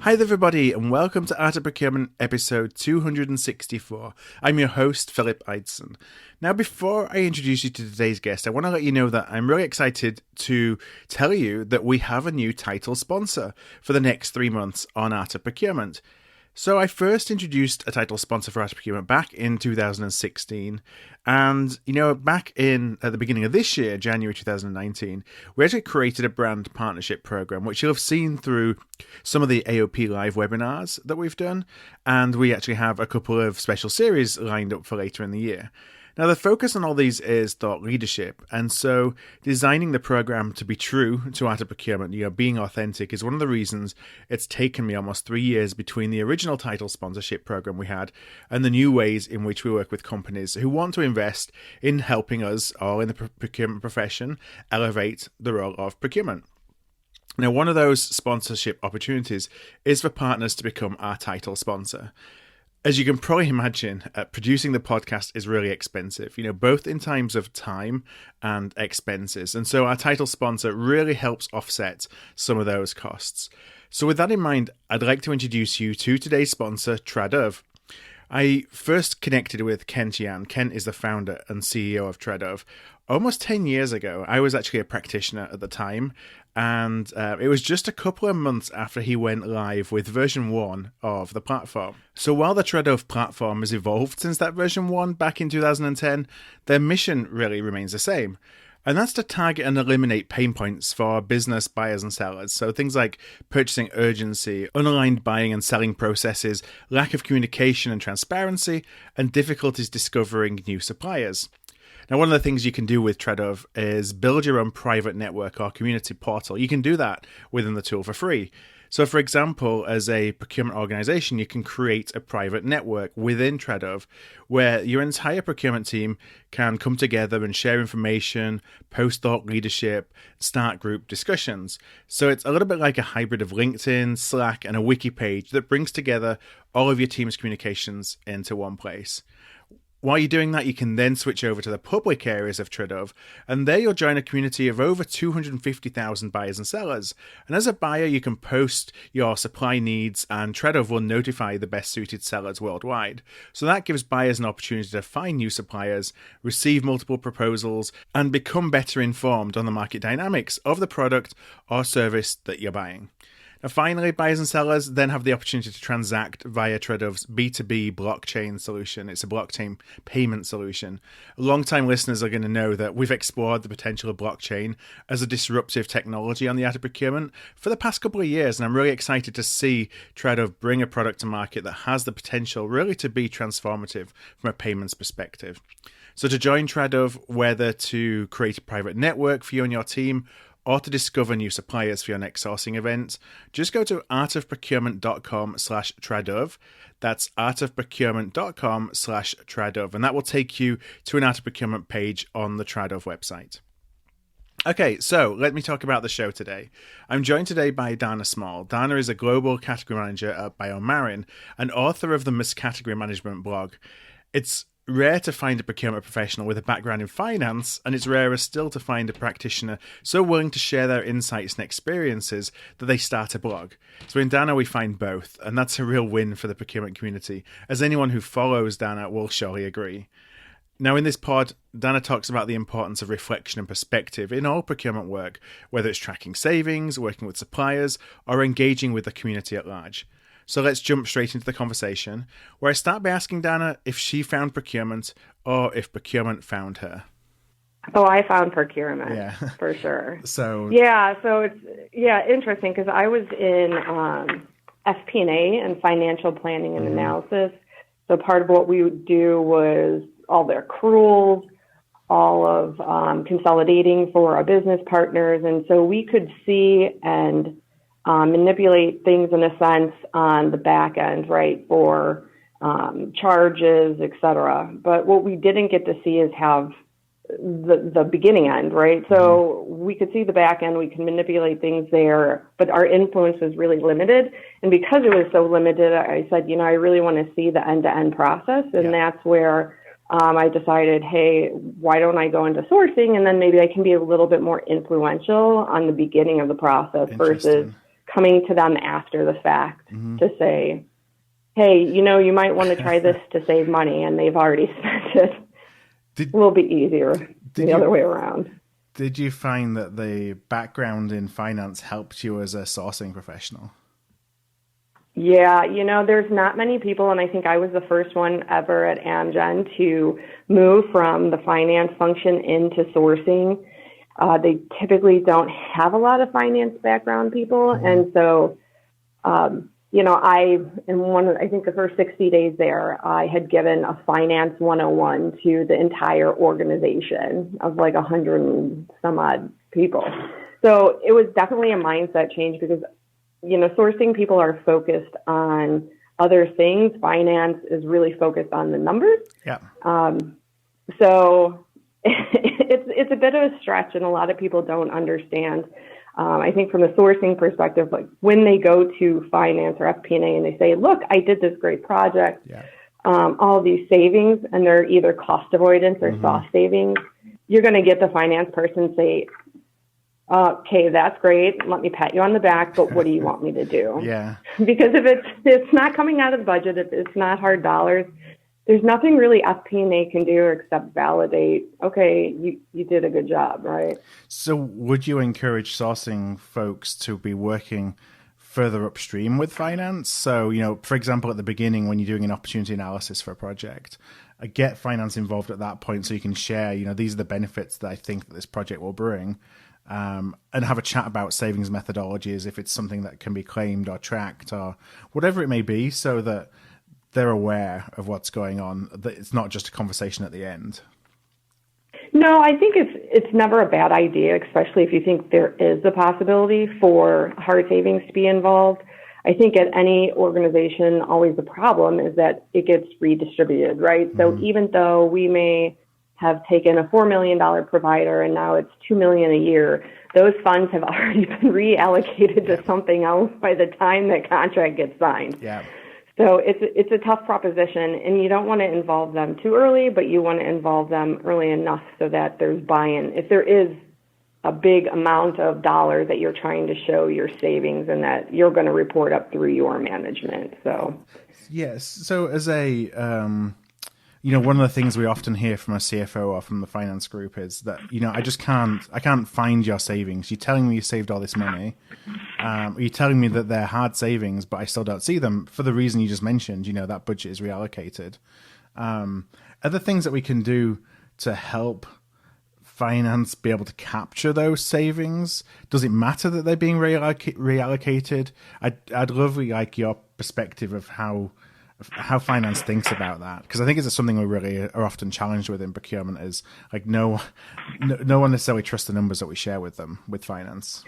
Hi there everybody and welcome to Art of Procurement episode 264. I'm your host Philip Eidson. Now before I introduce you to today's guest, I want to let you know that I'm really excited to tell you that we have a new title sponsor for the next 3 months on Art of Procurement. So I first introduced a title sponsor for Art of Procurement back in 2016, and back at the beginning of this year, January 2019, we actually created a brand partnership program, which you'll have seen through some of the AOP live webinars that we've done, and we actually have a couple of special series lined up for later in the year. Now, the focus on all these is thought leadership, and so designing the program to be true to Art of Procurement, being authentic, is one of the reasons it's taken me almost 3 years between the original title sponsorship program we had and the new ways in which we work with companies who want to invest in helping us all in the procurement profession elevate the role of procurement. Now, one of those sponsorship opportunities is for partners to become our title sponsor. As you can probably imagine, producing the podcast is really expensive, both in terms of time and expenses. And so our title sponsor really helps offset some of those costs. So with that in mind, I'd like to introduce you to today's sponsor, Tradov. I first connected with Kent Yan. Kent is the founder and CEO of Tradov. Almost 10 years ago, I was actually a practitioner at the time, and it was just a couple of months after he went live with version 1 of the platform. So while the Tradov platform has evolved since that version 1 back in 2010, their mission really remains the same. And that's to target and eliminate pain points for business buyers and sellers. So things like purchasing urgency, unaligned buying and selling processes, lack of communication and transparency, and difficulties discovering new suppliers. Now, one of the things you can do with Tradov is build your own private network or community portal. You can do that within the tool for free. So, for example, as a procurement organization, you can create a private network within Tradov where your entire procurement team can come together and share information, post thought leadership, start group discussions. So it's a little bit like a hybrid of LinkedIn, Slack, and a wiki page that brings together all of your team's communications into one place. While you're doing that, you can then switch over to the public areas of Tradov, and there you'll join a community of over 250,000 buyers and sellers. And as a buyer, you can post your supply needs, and Tradov will notify the best suited sellers worldwide. So that gives buyers an opportunity to find new suppliers, receive multiple proposals, and become better informed on the market dynamics of the product or service that you're buying. Now, finally, buyers and sellers then have the opportunity to transact via Tradov's B2B blockchain solution. It's a blockchain payment solution. Long-time listeners are going to know that we've explored the potential of blockchain as a disruptive technology on the Art of Procurement for the past couple of years, and I'm really excited to see Tradov bring a product to market that has the potential really to be transformative from a payments perspective. So to join Tradov, whether to create a private network for you and your team, or to discover new suppliers for your next sourcing event, just go to artofprocurement.com/Tradov. That's artofprocurement.com/Tradov, and that will take you to an Art of Procurement page on the Tradov website. Okay, so let me talk about the show today. I'm joined today by Dana Small. Dana is a global category manager at BioMarin and author of the Miscategory Management blog. It's rare to find a procurement professional with a background in finance, and it's rarer still to find a practitioner so willing to share their insights and experiences that they start a blog. So in Dana, we find both, and that's a real win for the procurement community, as anyone who follows Dana will surely agree. Now, in this pod, Dana talks about the importance of reflection and perspective in all procurement work, whether it's tracking savings, working with suppliers, or engaging with the community at large. So let's jump straight into the conversation, where I start by asking Dana if she found procurement or if procurement found her. Oh, I found procurement, for sure. So it's interesting because I was in FP&A and financial planning and analysis. So part of what we would do was all the accruals, all of consolidating for our business partners. And so we could see and manipulate things in a sense on the back end, right, for charges, et cetera. But what we didn't get to see is have the beginning end, right? So we could see the back end, we can manipulate things there, but our influence was really limited. And because it was so limited, I said, I really want to see the end-to-end process. And that's where I decided, hey, why don't I go into sourcing? And then maybe I can be a little bit more influential on the beginning of the process versus coming to them after the fact to say, hey, you might want to try this to save money, and they've already spent it. It will be easier the other way around. Did you find that the background in finance helped you as a sourcing professional? Yeah, there's not many people, and I think I was the first one ever at Amgen to move from the finance function into sourcing. They typically don't have a lot of finance background people, and so, I think the first 60 days there, I had given a finance 101 to the entire organization of like 100 and some odd people. So it was definitely a mindset change because sourcing people are focused on other things. Finance is really focused on the numbers. Yeah. So it's a bit of a stretch, and a lot of people don't understand. I think from a sourcing perspective, like when they go to finance or FP&A and they say, look, I did this great project, all these savings, and they're either cost avoidance or soft savings, you're going to get the finance person say, okay, that's great. Let me pat you on the back, but what do you want me to do? Yeah. Because if it's not coming out of the budget, if it's not hard dollars, there's nothing really FP&A can do except validate, okay, you did a good job, right? So would you encourage sourcing folks to be working further upstream with finance? So, for example, at the beginning when you're doing an opportunity analysis for a project, get finance involved at that point so you can share, these are the benefits that I think that this project will bring. And have a chat about savings methodologies if it's something that can be claimed or tracked or whatever it may be, so that they're aware of what's going on, that it's not just a conversation at the end. No, I think it's never a bad idea, especially if you think there is a possibility for hard savings to be involved. I think at any organization, always the problem is that it gets redistributed, right? So even though we may have taken a $4 million provider and now it's $2 million a year, those funds have already been reallocated to something else by the time that contract gets signed. Yeah. So it's a tough proposition, and you don't want to involve them too early, but you want to involve them early enough so that there's buy-in. If there is a big amount of dollars that you're trying to show your savings and that you're going to report up through your management. So yes. So as a one of the things we often hear from a CFO or from the finance group is that, I can't find your savings. You're telling me you saved all this money. You're telling me that they're hard savings, but I still don't see them for the reason you just mentioned, that budget is reallocated. Are there things that we can do to help finance be able to capture those savings? Does it matter that they're being reallocated? I'd love your perspective of how finance thinks about that, because I think it's something we really are often challenged with in procurement is like no one necessarily trusts the numbers that we share with them with finance.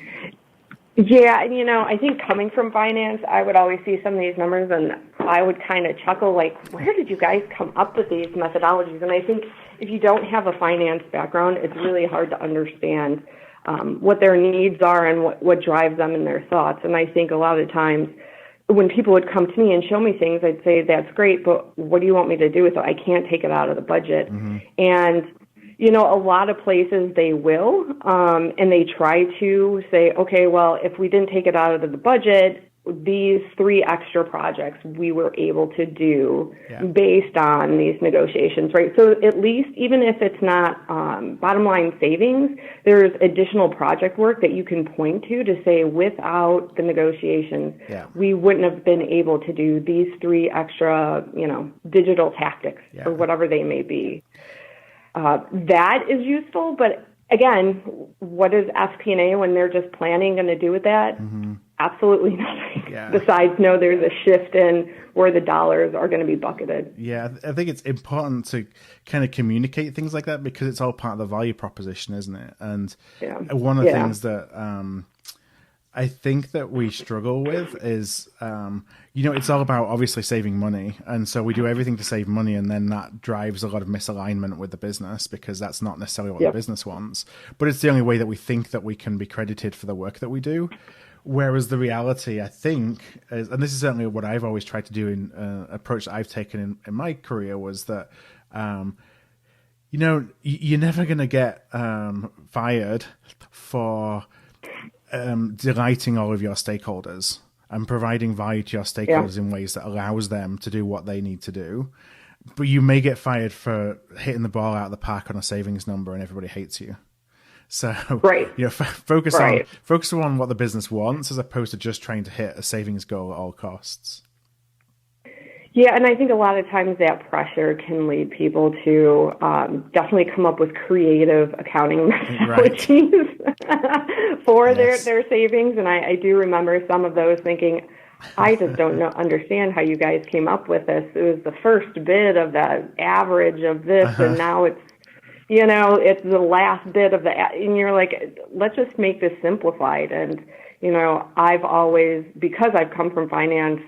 Yeah, and I think coming from finance, I would always see some of these numbers and I would kind of chuckle like, where did you guys come up with these methodologies? And I think if you don't have a finance background, it's really hard to understand what their needs are and what drives them in their thoughts. And I think a lot of times when people would come to me and show me things, I'd say, that's great, but what do you want me to do with it? I can't take it out of the budget. And, a lot of places they will, and they try to say, okay, well, if we didn't take it out of the budget, these 3 extra projects we were able to do based on these negotiations, right? So at least, even if it's not bottom line savings, there's additional project work that you can point to say without the negotiations, we wouldn't have been able to do these 3 extra, digital tactics or whatever they may be. That is useful, but again, what is FP&A when they're just planning going to do with that? Absolutely nothing. Besides, there's a shift in where the dollars are going to be bucketed. Yeah, I think it's important to kind of communicate things like that because it's all part of the value proposition, isn't it? And one of the things that I think that we struggle with is, it's all about obviously saving money. And so we do everything to save money, and then that drives a lot of misalignment with the business because that's not necessarily what the business wants. But it's the only way that we think that we can be credited for the work that we do. Whereas the reality, I think, is, and this is certainly what I've always tried to do in approach that I've taken in my career, was that, you're never going to get fired for delighting all of your stakeholders and providing value to your stakeholders in ways that allows them to do what they need to do. But you may get fired for hitting the ball out of the park on a savings number and everybody hates you. So focus on what the business wants as opposed to just trying to hit a savings goal at all costs. Yeah, and I think a lot of times that pressure can lead people to definitely come up with creative accounting methodologies for their savings. And I do remember some of those thinking, I just don't understand how you guys came up with this. It was the first bit of the average of this, and now it's the last bit of the, and you're like, let's just make this simplified. And, I've always, because I've come from finance,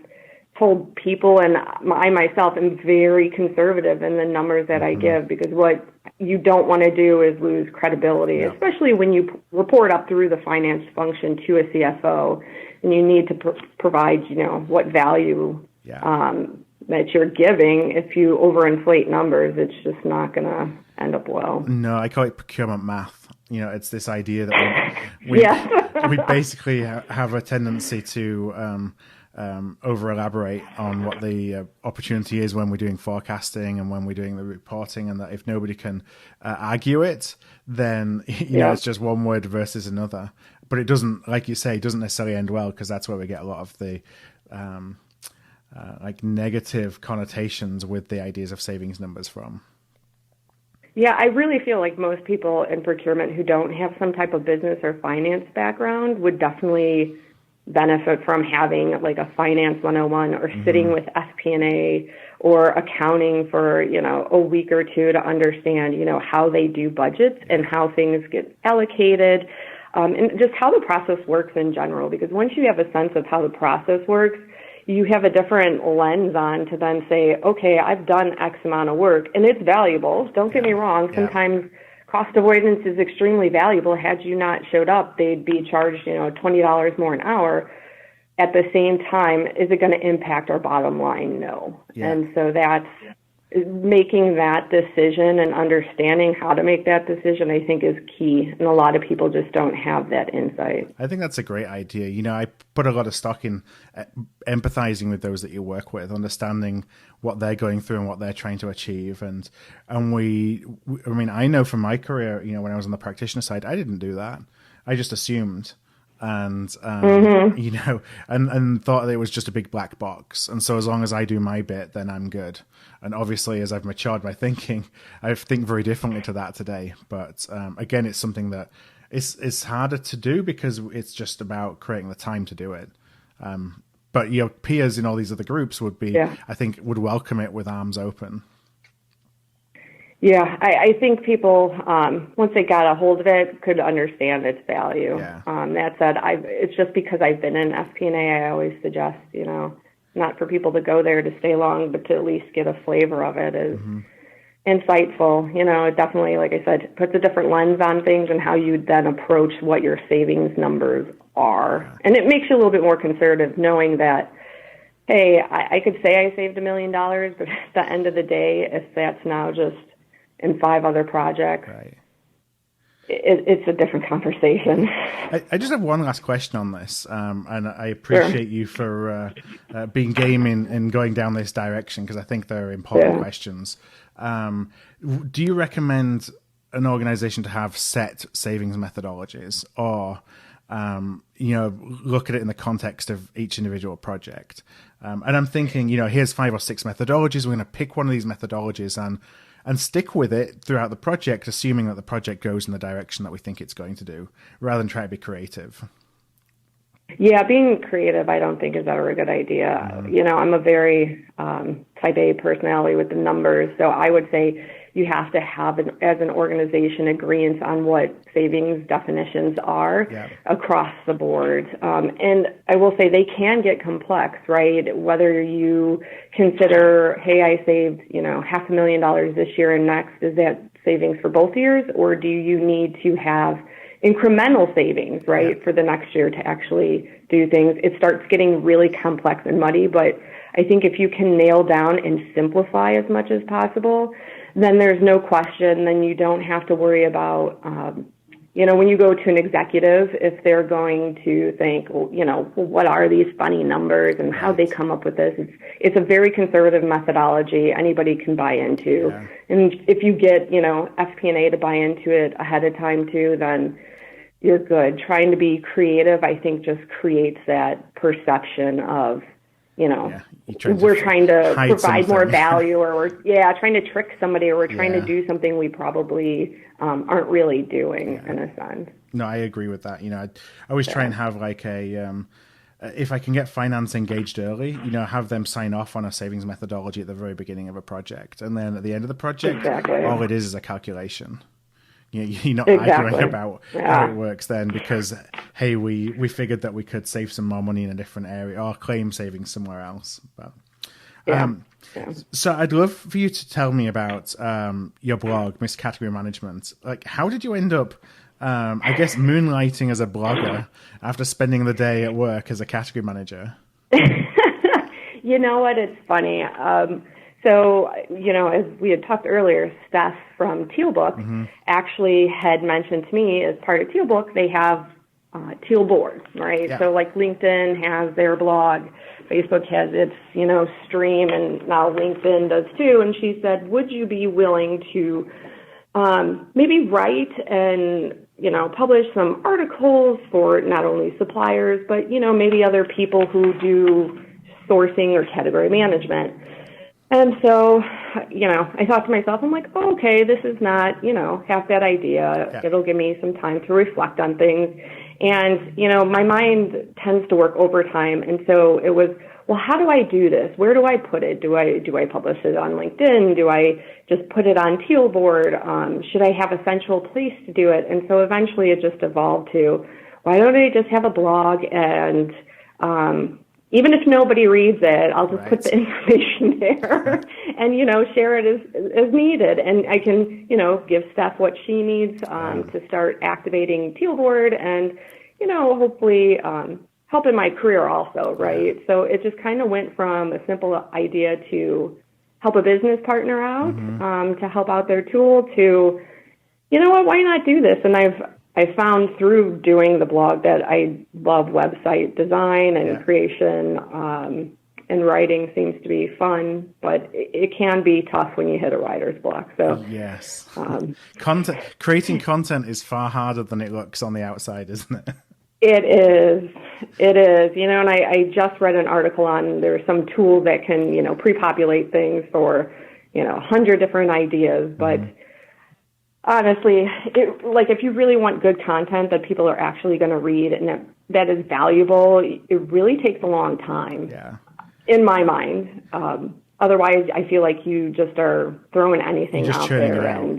told people, and I myself am very conservative in the numbers that I give, because what you don't want to do is lose credibility, especially when you report up through the finance function to a CFO, and you need to provide, what value that you're giving. If you overinflate numbers, it's just not going to end up well. No, I call it procurement math. It's this idea that we basically have a tendency to over elaborate on what the opportunity is when we're doing forecasting and when we're doing the reporting, and that if nobody can argue it, then it's just one word versus another. But it doesn't, like you say, it doesn't necessarily end well, because that's where we get a lot of the negative connotations with the ideas of savings numbers from. Yeah, I really feel like most people in procurement who don't have some type of business or finance background would definitely benefit from having like a finance 101 or sitting with FP&A or accounting for, a week or two to understand, how they do budgets and how things get allocated, and just how the process works in general. Because once you have a sense of how the process works, you have a different lens on to then say, okay, I've done X amount of work, and it's valuable. Don't get me wrong. Sometimes cost avoidance is extremely valuable. Had you not showed up, they'd be charged, $20 more an hour. At the same time, is it going to impact our bottom line? No. And so that's making that decision and understanding how to make that decision, I think, is key. And a lot of people just don't have that insight. I think that's a great idea. I put a lot of stock in empathizing with those that you work with, understanding what they're going through and what they're trying to achieve. And I know from my career, when I was on the practitioner side, I didn't do that. I just assumed. And and thought that it was just a big black box, and so as long as I do my bit, then I'm good. And obviously, as I've matured my thinking, I think very differently to that today. But again, it's something that it's harder to do because it's just about creating the time to do it. But your peers in all these other groups would be, I think, would welcome it with arms open. Yeah, I think people, once they got a hold of it, could understand its value. That said, it's just because I've been in FP&A, I always suggest, not for people to go there to stay long, but to at least get a flavor of it is insightful. It definitely, like I said, puts a different lens on things and how you then approach what your savings numbers are. And it makes you a little bit more conservative, knowing that, hey, I could say I saved $1 million, but at the end of the day, if that's now just in 5 other projects, it's a different conversation. I just have one last question on this, and I appreciate you for being game in going down this direction, because I think they're important questions. Do you recommend an organization to have set savings methodologies, or look at it in the context of each individual project? And I'm thinking, here's 5 or 6 methodologies. We're going to pick one of these methodologies and stick with it throughout the project, assuming that the project goes in the direction that we think it's going to do, rather than try to be creative. Yeah, being creative, I don't think is ever a good idea. I'm a very type A personality with the numbers, so I would say you have to have, as an organization, agreement on what savings definitions are across the board. And I will say they can get complex, right? Whether you consider, hey, I saved, $500,000 this year and next, is that savings for both years? Or do you need to have incremental savings, right, for the next year to actually do things? It starts getting really complex and muddy, but I think if you can nail down and simplify as much as possible, then there's no question, then you don't have to worry about when you go to an executive, if they're going to think, well, what are these funny numbers and how they come up with this? It's a very conservative methodology anybody can buy into. Yeah. And if you get, FP&A to buy into it ahead of time too, then you're good. Trying to be creative, I think, just creates that perception of, we're trying to provide more value, or we're trying to trick somebody, or we're trying to do something we probably aren't really doing in a sense. No, I agree with that. I always try and have like if I can get finance engaged early, have them sign off on a savings methodology at the very beginning of a project. And then at the end of the project, all it is a calculation. You're not arguing about how it works then because, hey, we figured that we could save some more money in a different area or claim savings somewhere else. But so I'd love for you to tell me about your blog, Miss Category Management. Like, how did you end up, I guess, moonlighting as a blogger after spending the day at work as a category manager? You know what? It's funny. So, as we had talked earlier, Steph from Tealbook actually had mentioned to me as part of Tealbook, they have Teal boards, right? Yeah. So like LinkedIn has their blog, Facebook has its, stream, and now LinkedIn does too. And she said, would you be willing to maybe write and, publish some articles for not only suppliers, but, maybe other people who do sourcing or category management? And so, I thought to myself, I'm like, oh, okay, this is not, half bad idea. Yeah. It'll give me some time to reflect on things. And, my mind tends to work overtime. And so it was, well, how do I do this? Where do I put it? Do I publish it on LinkedIn? Do I just put it on Tealboard? Should I have a central place to do it? And so eventually it just evolved to, why don't I just have a blog and, even if nobody reads it, I'll just put the information there and, share it as needed. And I can, give Steph what she needs to start activating Tealboard and, hopefully help in my career also, right? So it just kind of went from a simple idea to help a business partner out, to help out their tool to, why not do this? And I found through doing the blog that I love website design and creation, and writing seems to be fun, but it can be tough when you hit a writer's block. So yes, creating content is far harder than it looks on the outside, isn't it? It is, and I just read an article on there's some tool that can, pre-populate things for, 100 different ideas, but honestly, if you really want good content that people are actually going to read and that is valuable, it really takes a long time. Yeah. In my mind. Otherwise, I feel like you just are throwing anything out there and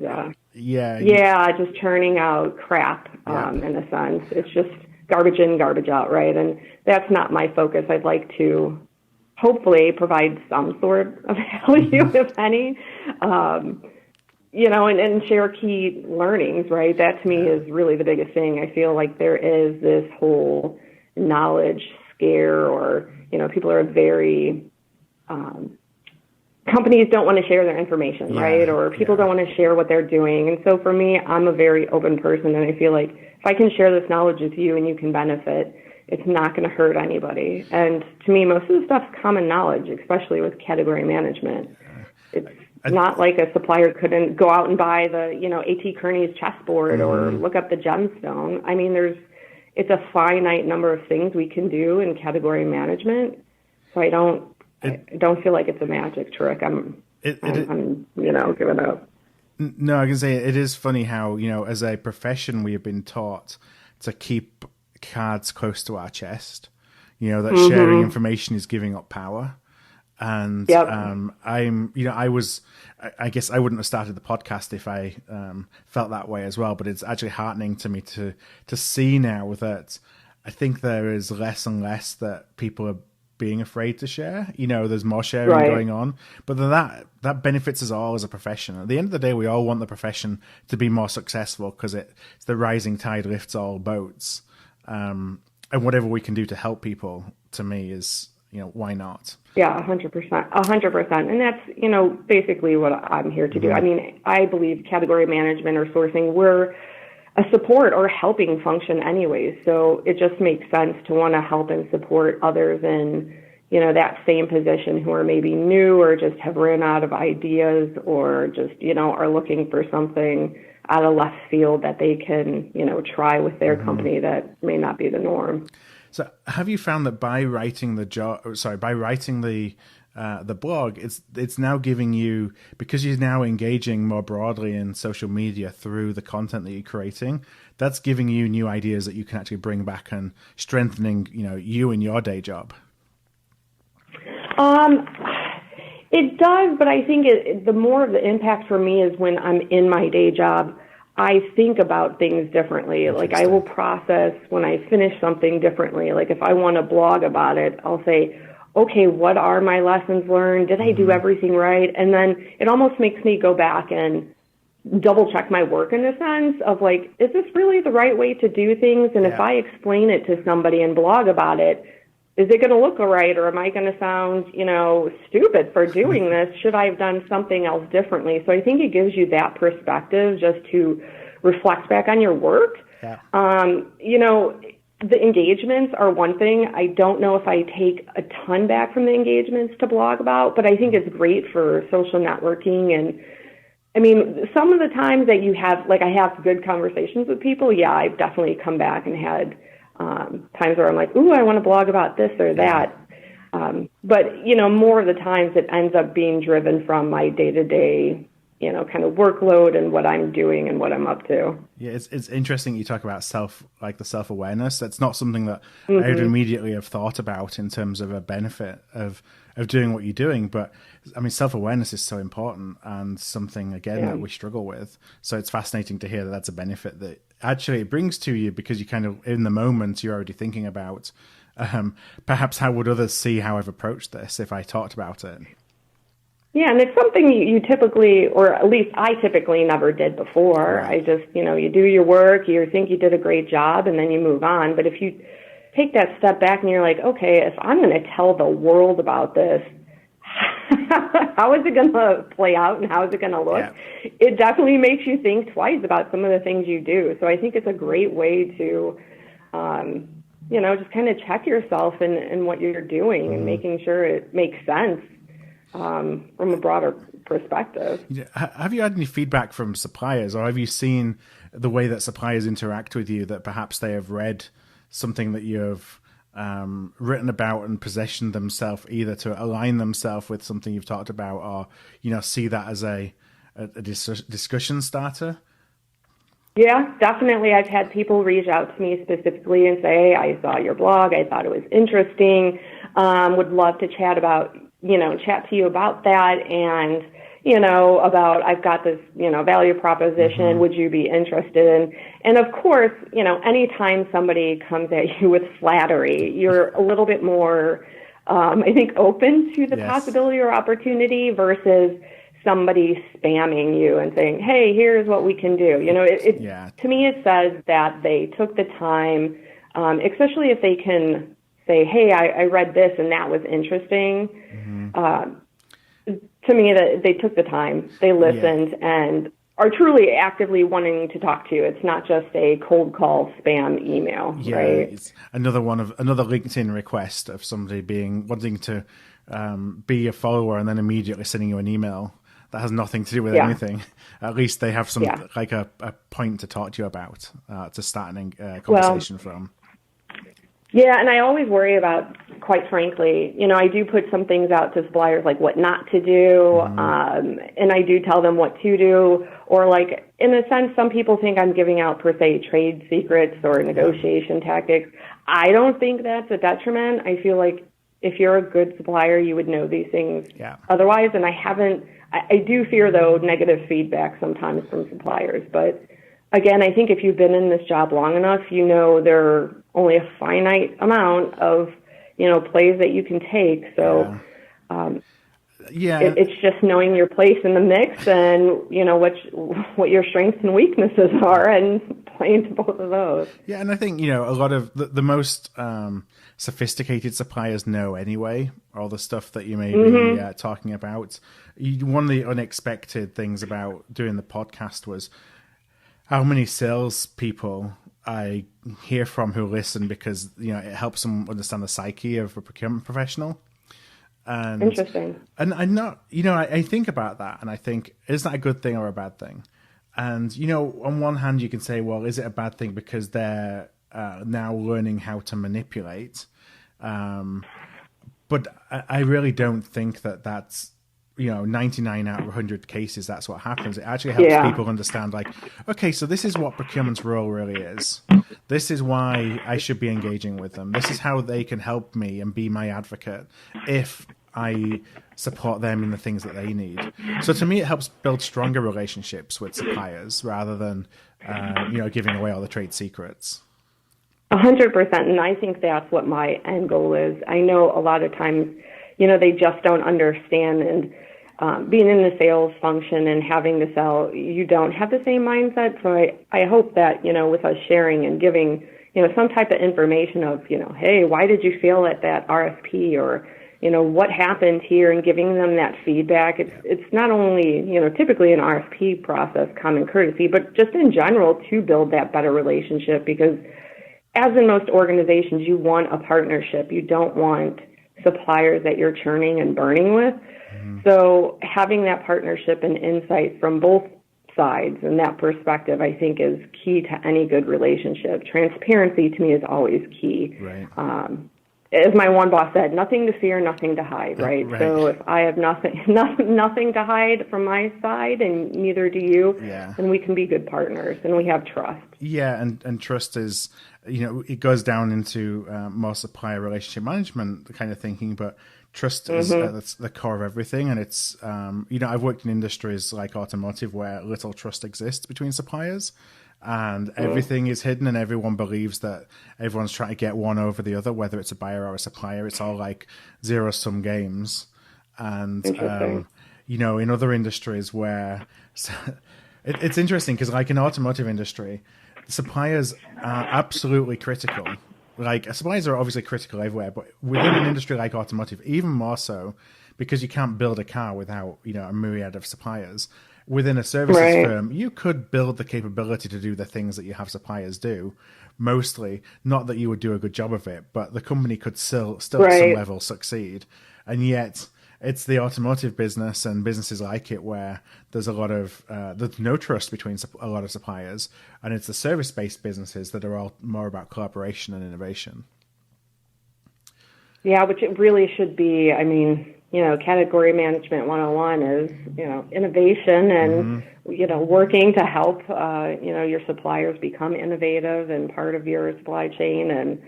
just churning out crap. In a sense, it's just garbage in, garbage out, right? And that's not my focus. I'd like to hopefully provide some sort of value, if any. And share key learnings, right? That to me is really the biggest thing. I feel like there is this whole knowledge scare, or, people are very, companies don't want to share their information, right? Or people don't want to share what they're doing. And so for me, I'm a very open person, and I feel like if I can share this knowledge with you and you can benefit, it's not going to hurt anybody. And to me, most of the stuff's common knowledge, especially with category management. It's not like a supplier couldn't go out and buy the, A.T. Kearney's chessboard or look up the gemstone. I mean, it's a finite number of things we can do in category management. So I don't feel like it's a magic trick. I'm giving up. No, I can say it is funny how, as a profession, we have been taught to keep cards close to our chest, that sharing information is giving up power. And I guess I wouldn't have started the podcast if I felt that way as well. But it's actually heartening to me to see now that I think there is less and less that people are being afraid to share. There's more sharing going on. But then that benefits us all as a profession. At the end of the day, we all want the profession to be more successful because it's the rising tide lifts all boats. And whatever we can do to help people, to me, is, why not? Yeah, 100%. And that's, basically what I'm here to do. I mean, I believe category management or sourcing, we're a support or helping function anyways. So it just makes sense to want to help and support others in, that same position who are maybe new or just have ran out of ideas or just, are looking for something out of left field that they can, try with their company that may not be the norm. So have you found that by writing the blog, it's now giving you, because you're now engaging more broadly in social media through the content that you're creating, that's giving you new ideas that you can actually bring back and strengthening, you in your day job? It does, but I think the more of the impact for me is when I'm in my day job, I think about things differently. Like I will process when I finish something differently. Like if I want to blog about it, I'll say, okay, what are my lessons learned? Did I do everything right? And then it almost makes me go back and double check my work in a sense of like, is this really the right way to do things? And if I explain it to somebody and blog about it, is it going to look all right, or am I going to sound, stupid for doing this? Should I have done something else differently? So I think it gives you that perspective just to reflect back on your work. Yeah. The engagements are one thing. I don't know if I take a ton back from the engagements to blog about, but I think it's great for social networking. And I mean, some of the times that you have, like I have good conversations with people, I've definitely come back and had times where I'm like, ooh, I want to blog about this or that. But, more of the times it ends up being driven from my day-to-day, kind of workload and what I'm doing and what I'm up to. Yeah, it's interesting you talk about the self-awareness. That's not something that I would immediately have thought about in terms of a benefit of doing what you're doing. But I mean, self-awareness is so important and something, again, that we struggle with. So it's fascinating to hear that that's a benefit that actually it brings to you, because you kind of, in the moment, you're already thinking about perhaps how would others see how I've approached this if I talked about it. Yeah, and it's something you typically, or at least I typically never did before. Right. I just, you do your work, you think you did a great job, and then you move on. But if you take that step back and you're like, okay, if I'm going to tell the world about this, how is it going to play out and how is it going to look? Yeah. It definitely makes you think twice about some of the things you do. So I think it's a great way to, just kind of check yourself in what you're doing and making sure it makes sense. From a broader perspective. Have you had any feedback from suppliers, or have you seen the way that suppliers interact with you, that perhaps they have read something that you've written about and positioned themselves either to align themselves with something you've talked about, or see that as a discussion starter? Yeah, definitely. I've had people reach out to me specifically and say, I saw your blog, I thought it was interesting, would love to chat to you about that, and about I've got this value proposition, would you be interested in? And of course, anytime somebody comes at you with flattery, you're a little bit more I think open to the possibility or opportunity versus somebody spamming you and saying, hey, here's what we can do. To me it says that they took the time, especially if they can say, hey, I read this and that was interesting. To me, that they took the time, they listened, and are truly actively wanting to talk to you. It's not just a cold call spam email, right? It's another LinkedIn request of somebody wanting to be a follower and then immediately sending you an email that has nothing to do with anything. At least they have some like a point to talk to you about, to start a conversation from. Yeah, and I always worry about, quite frankly, I do put some things out to suppliers, like what not to do, and I do tell them what to do, or like, in a sense, some people think I'm giving out, per se, trade secrets or negotiation tactics. I don't think that's a detriment. I feel like if you're a good supplier, you would know these things otherwise, and I do fear, though, negative feedback sometimes from suppliers, but again, I think if you've been in this job long enough, there are only a finite amount of, plays that you can take. So, it's just knowing your place in the mix and, what your strengths and weaknesses are and playing to both of those. Yeah, and I think, a lot of the most sophisticated suppliers know anyway, all the stuff that you may be talking about. One of the unexpected things about doing the podcast was how many salespeople I hear from who listen because, it helps them understand the psyche of a procurement professional. And, Interesting. And I'm not, I think about that and I think, is that a good thing or a bad thing? And, on one hand, you can say, well, is it a bad thing because they're now learning how to manipulate? But I really don't think that that's, 99 out of 100 cases, that's what happens. It actually helps people understand, like, okay, so this is what procurement's role really is. This is why I should be engaging with them. This is how they can help me and be my advocate if I support them in the things that they need. So to me, it helps build stronger relationships with suppliers rather than, giving away all the trade secrets. 100%. And I think that's what my end goal is. I know a lot of times, they just don't understand. And being in the sales function and having to sell, you don't have the same mindset. So I hope that, with us sharing and giving, some type of information of, hey, why did you fail at that RFP, or, what happened here, and giving them that feedback. It's not only, typically an RFP process, common courtesy, but just in general to build that better relationship, because as in most organizations, you want a partnership. You don't want suppliers that you're churning and burning with. Mm-hmm. So having that partnership and insight from both sides and that perspective, I think, is key to any good relationship. Transparency to me is always key. Right. As my one boss said, nothing to fear, nothing to hide, right? So if I have nothing to hide from my side and neither do you, then we can be good partners and we have trust. Yeah, and trust is, it goes down into more supplier relationship management kind of thinking, but trust is that's the core of everything. And it's, I've worked in industries like automotive where little trust exists between suppliers. And everything is hidden and everyone believes that everyone's trying to get one over the other, whether it's a buyer or a supplier. It's all like zero-sum games. And, in other industries where it's interesting because like in automotive industry, suppliers are absolutely critical. Like suppliers are obviously critical everywhere, but within an industry like automotive, even more so because you can't build a car without, a myriad of suppliers. Within a services firm, you could build the capability to do the things that you have suppliers do. Mostly, not that you would do a good job of it, but the company could still at some level succeed. And yet, it's the automotive business and businesses like it where there's a lot of there's no trust between a lot of suppliers, and it's the service-based businesses that are all more about collaboration and innovation. Yeah, which it really should be. I mean, category management 101 is, innovation and, working to help, your suppliers become innovative and part of your supply chain, and,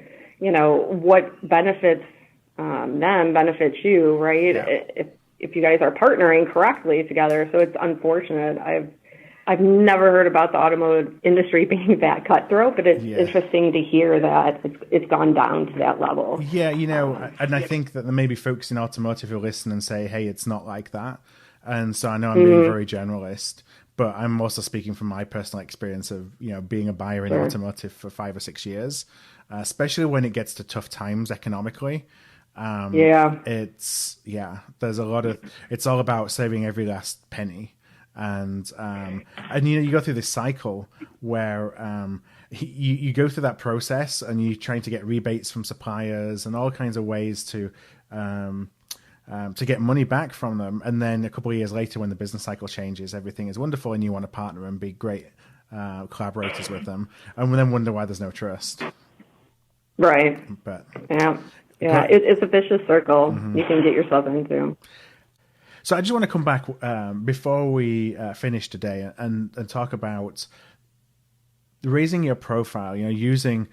what benefits them benefits you, right? Yeah. If you guys are partnering correctly together. So it's unfortunate. I've never heard about the automotive industry being that cutthroat, but it's interesting to hear that it's gone down to that level. Yeah, and I think that there may be folks in automotive who listen and say, hey, it's not like that. And so I know I'm being very generalist, but I'm also speaking from my personal experience of, being a buyer in automotive for 5 or 6 years, especially when it gets to tough times economically. There's a lot of, it's all about saving every last penny. And you go through this cycle where you go through that process and you're trying to get rebates from suppliers and all kinds of ways to get money back from them. And then a couple of years later, when the business cycle changes, everything is wonderful and you want to partner and be great collaborators with them, and then wonder why there's no trust. Right. But it's a vicious circle you can get yourself into. So I just want to come back before we finish today and talk about raising your profile, using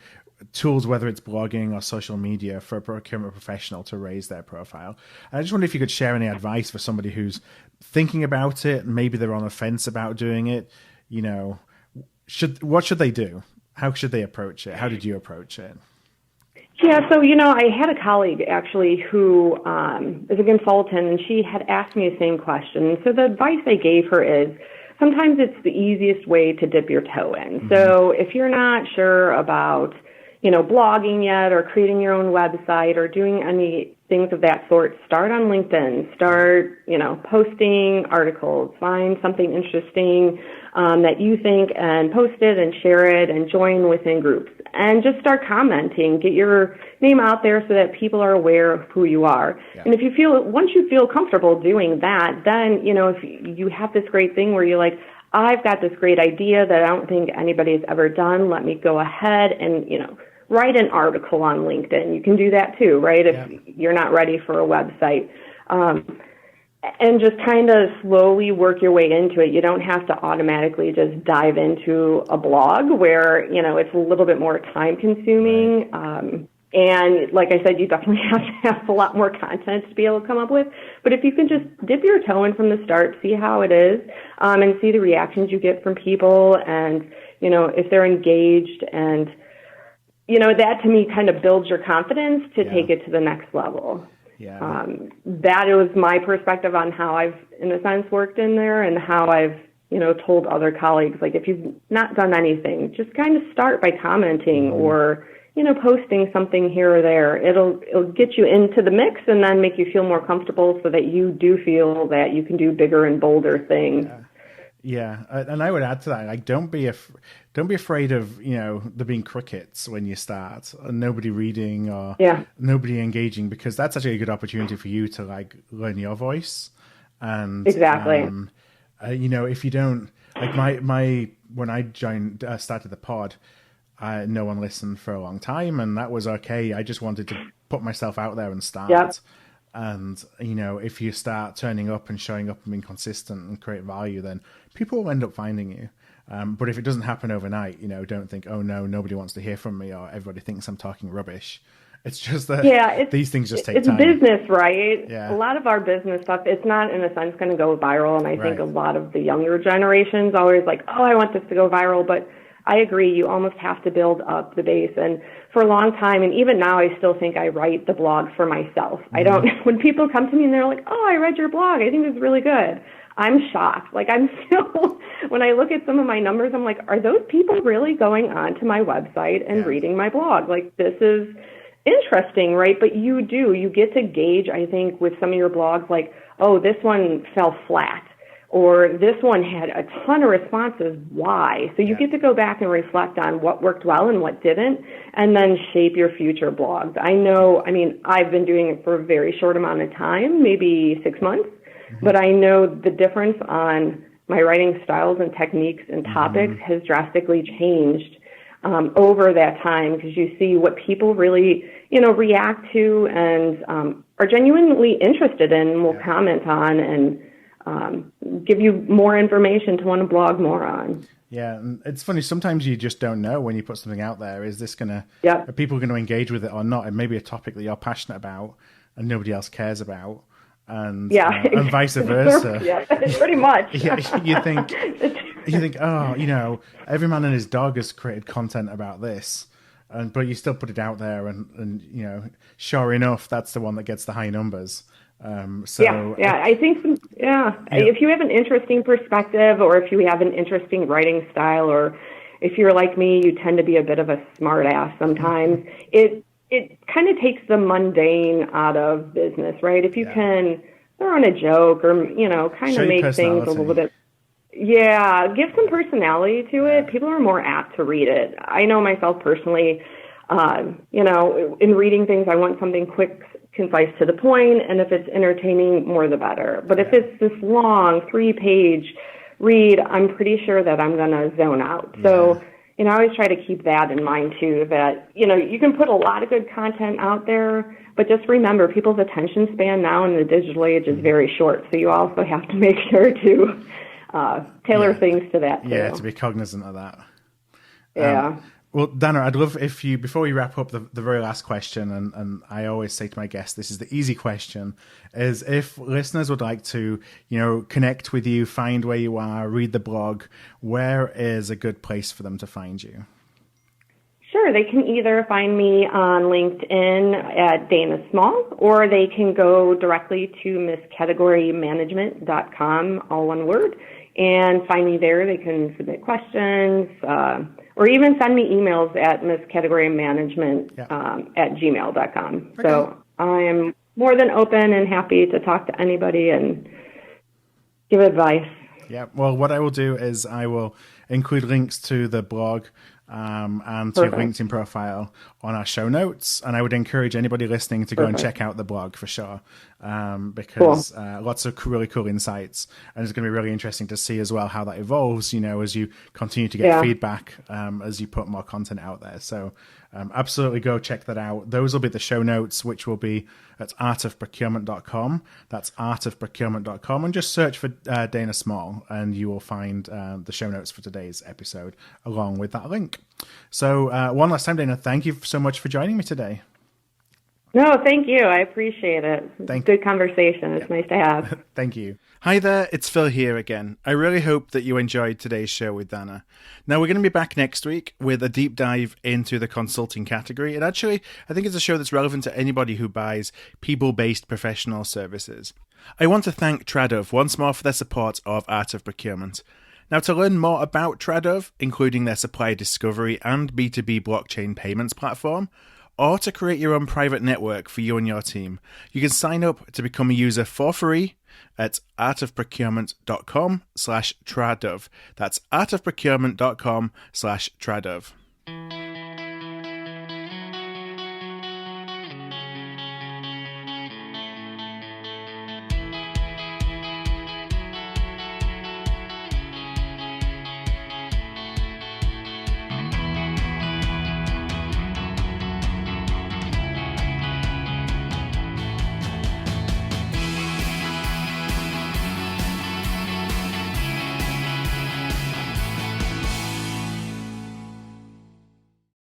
tools, whether it's blogging or social media, for a procurement professional to raise their profile. And I just wonder if you could share any advice for somebody who's thinking about it, maybe they're on the fence about doing it. What should they do? How should they approach it? How did you approach it? Yeah, so, I had a colleague actually who is a consultant, and she had asked me the same question. So the advice I gave her is sometimes it's the easiest way to dip your toe in. So if you're not sure about, blogging yet or creating your own website or doing any things of that sort, start on LinkedIn, start, posting articles, find something interesting that you think and post it and share it and join within groups and just start commenting, get your name out there so that people are aware of who you are. Yeah. And once you feel comfortable doing that, then, if you have this great thing where you're like, I've got this great idea that I don't think anybody's ever done, let me go ahead and, write an article on LinkedIn. You can do that too, right? If you're not ready for a website. And just kind of slowly work your way into it. You don't have to automatically just dive into a blog where, it's a little bit more time consuming. Right. And like I said, you definitely have to have a lot more content to be able to come up with. But if you can just dip your toe in from the start, see how it is, and see the reactions you get from people and, if they're engaged and, that to me kind of builds your confidence to take it to the next level. Yeah. That was my perspective on how I've, in a sense, worked in there and how I've, told other colleagues, like, if you've not done anything, just kind of start by commenting or, posting something here or there. It'll get you into the mix and then make you feel more comfortable so that you do feel that you can do bigger and bolder things. Yeah, and I would add to that, like, don't be afraid of, there being crickets when you start, and nobody reading or nobody engaging, because that's actually a good opportunity for you to, like, learn your voice. And exactly, if you don't, like, my when I started the pod, no one listened for a long time, and that was okay. I just wanted to put myself out there and start. Yep. And, if you start turning up and showing up and being consistent and create value, then people will end up finding you. But if it doesn't happen overnight, don't think, oh, no, nobody wants to hear from me or everybody thinks I'm talking rubbish. It's just that these things just take time. It's business, right? Yeah. A lot of our business stuff, it's not, in a sense, going to go viral. And I think a lot of the younger generations always like, oh, I want this to go viral. But I agree, you almost have to build up the base. And for a long time, and even now, I still think I write the blog for myself. I don't, when people come to me and they're like, oh, I read your blog, I think it's really good, I'm shocked. Like, I'm still, when I look at some of my numbers, I'm like, are those people really going onto my website and reading my blog? Like, this is interesting, right? But you get to gauge, I think, with some of your blogs, like, oh, this one fell flat, or this one had a ton of responses. Why? So you get to go back and reflect on what worked well and what didn't, and then shape your future blogs. I've been doing it for a very short amount of time, maybe 6 months, but I know the difference on my writing styles and techniques and topics has drastically changed over that time, because you see what people really, react to and are genuinely interested in and will comment on and give you more information to want to blog more on. Yeah, and it's funny, sometimes you just don't know when you put something out there, is this are people going to engage with it or not? It may be a topic that you're passionate about and nobody else cares about, and and vice versa. Yeah, pretty much. You think, oh, every man and his dog has created content about this, but you still put it out there, and sure enough, that's the one that gets the high numbers. I think, if you have an interesting perspective, or if you have an interesting writing style, or if you're like me, you tend to be a bit of a smart ass sometimes, it kind of takes the mundane out of business, right? If you can throw in a joke or, kind of make things a little bit, give some personality to it. People are more apt to read it. I know myself personally, in reading things, I want something quick, concise, to the point, and if it's entertaining, more the better. But if it's this long 3-page read, I'm pretty sure that I'm going to zone out. So, I always try to keep that in mind too, that, you can put a lot of good content out there, but just remember, people's attention span now in the digital age is very short. So you also have to make sure to tailor things to that too. Yeah, to be cognizant of that. Yeah. Well, Dana, I'd love if you, before we wrap up, the very last question, and I always say to my guests, this is the easy question, is if listeners would like to, connect with you, find where you are, read the blog, where is a good place for them to find you? Sure. They can either find me on LinkedIn at Dana Small, or they can go directly to misscategorymanagement.com, all one word, and find me there. They can submit questions, or even send me emails at misscategorymanagement at gmail.com. So I am more than open and happy to talk to anybody and give advice. Yeah, well, what I will do is I will include links to the blog and to your LinkedIn profile on our show notes. And I would encourage anybody listening to go and check out the blog for sure, because lots of really cool insights. And it's going to be really interesting to see as well how that evolves, as you continue to get feedback as you put more content out there. So absolutely go check that out. Those will be the show notes, which will be at artofprocurement.com. That's artofprocurement.com. And just search for Dana Small and you will find the show notes for today's episode along with that link. So one last time, Dana, thank you so much for joining me today. No, thank you. I appreciate it. Good conversation. It's nice to have. Thank you. Hi there, it's Phil here again. I really hope that you enjoyed today's show with Dana. Now, we're going to be back next week with a deep dive into the consulting category. And actually, I think it's a show that's relevant to anybody who buys people-based professional services. I want to thank Tradov once more for their support of Art of Procurement. Now, to learn more about Tradov, including their supplier discovery and B2B blockchain payments platform, or to create your own private network for you and your team, you can sign up to become a user for free at artofprocurement.com/Tradov. That's artofprocurement.com/Tradov.